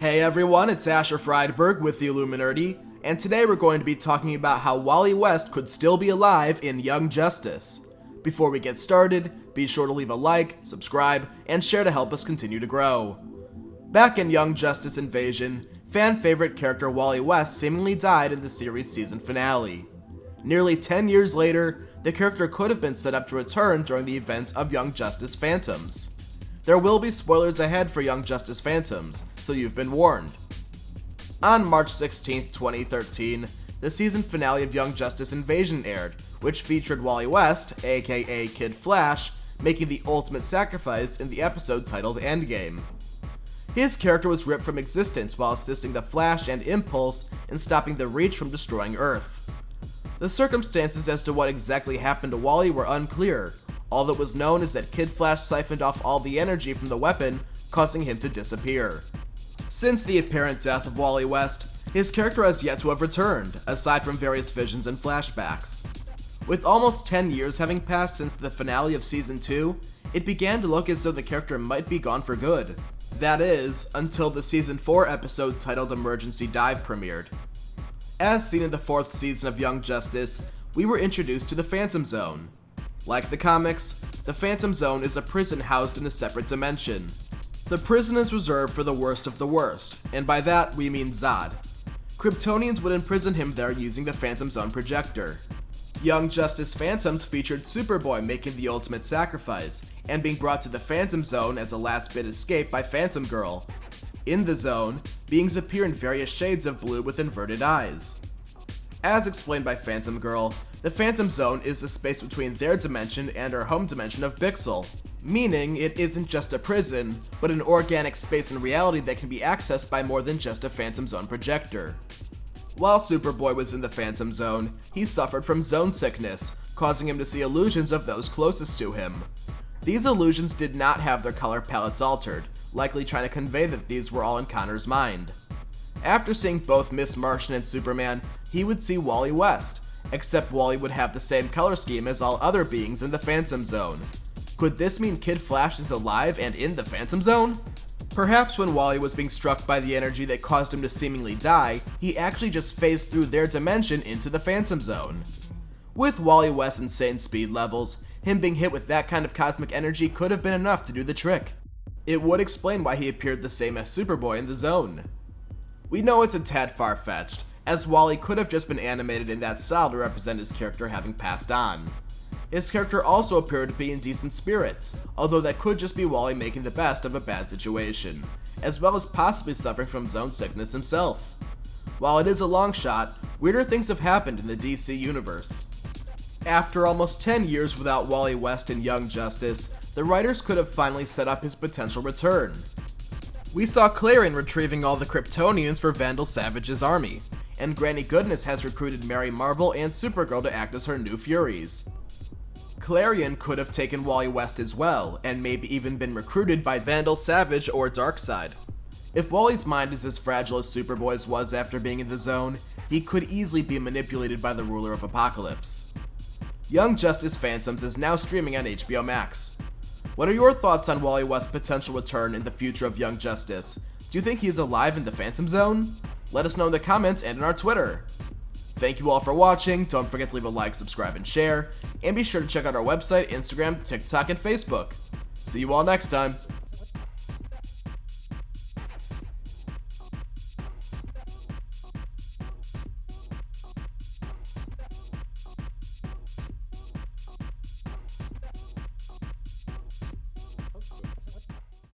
Hey everyone, it's Freidberg with the Illuminerdi, and today we're going to be talking about how Wally West could still be alive in Young Justice. Before we get started, be sure to leave a like, subscribe, and share to help us continue to grow. Back in Young Justice Invasion, fan favorite character Wally West seemingly died in the series season finale. Nearly 10 years later, the character could have been set up to return during the events of Young Justice Phantoms. There will be spoilers ahead for Young Justice Phantoms, so you've been warned. On March 16, 2013, the season finale of Young Justice Invasion aired, which featured Wally West, aka Kid Flash, making the ultimate sacrifice in the episode titled Endgame. His character was ripped from existence while assisting the Flash and Impulse in stopping the Reach from destroying Earth. The circumstances as to what exactly happened to Wally were unclear. All that was known is that Kid Flash siphoned off all the energy from the weapon, causing him to disappear. Since the apparent death of Wally West, his character has yet to have returned, aside from various visions and flashbacks. With almost 10 years having passed since the finale of Season 2, it began to look as though the character might be gone for good. That is, until the Season 4 episode titled Emergency Dive premiered. As seen in the 4th season of Young Justice, we were introduced to the Phantom Zone. Like the comics, the Phantom Zone is a prison housed in a separate dimension. The prison is reserved for the worst of the worst, and by that we mean Zod. Kryptonians would imprison him there using the Phantom Zone projector. Young Justice Phantoms featured Superboy making the ultimate sacrifice, and being brought to the Phantom Zone as a last-bit escape by Phantom Girl. In the zone, beings appear in various shades of blue with inverted eyes. As explained by Phantom Girl, the Phantom Zone is the space between their dimension and our home dimension of Pixel, meaning it isn't just a prison, but an organic space in reality that can be accessed by more than just a Phantom Zone projector. While Superboy was in the Phantom Zone, he suffered from zone sickness, causing him to see illusions of those closest to him. These illusions did not have their color palettes altered, likely trying to convey that these were all in Connor's mind. After seeing both Miss Martian and Superman, he would see Wally West, except Wally would have the same color scheme as all other beings in the Phantom Zone. Could this mean Kid Flash is alive and in the Phantom Zone? Perhaps when Wally was being struck by the energy that caused him to seemingly die, he actually just phased through their dimension into the Phantom Zone. With Wally West's insane speed levels, him being hit with that kind of cosmic energy could have been enough to do the trick. It would explain why he appeared the same as Superboy in the Zone. We know it's a tad far-fetched, as Wally could have just been animated in that style to represent his character having passed on. His character also appeared to be in decent spirits, although that could just be Wally making the best of a bad situation, as well as possibly suffering from zone sickness himself. While it is a long shot, weirder things have happened in the DC universe. After almost 10 years without Wally West in Young Justice, the writers could have finally set up his potential return. We saw Clarion retrieving all the Kryptonians for Vandal Savage's army, and Granny Goodness has recruited Mary Marvel and Supergirl to act as her new Furies. Clarion could have taken Wally West as well, and maybe even been recruited by Vandal Savage or Darkseid. If Wally's mind is as fragile as Superboy's was after being in the Zone, he could easily be manipulated by the ruler of Apocalypse. Young Justice Phantoms is now streaming on HBO Max. What are your thoughts on Wally West's potential return in the future of Young Justice? Do you think he's alive in the Phantom Zone? Let us know in the comments and on our Twitter. Thank you all for watching, don't forget to leave a like, subscribe, and share, and be sure to check out our website, Instagram, TikTok, and Facebook. See you all next time.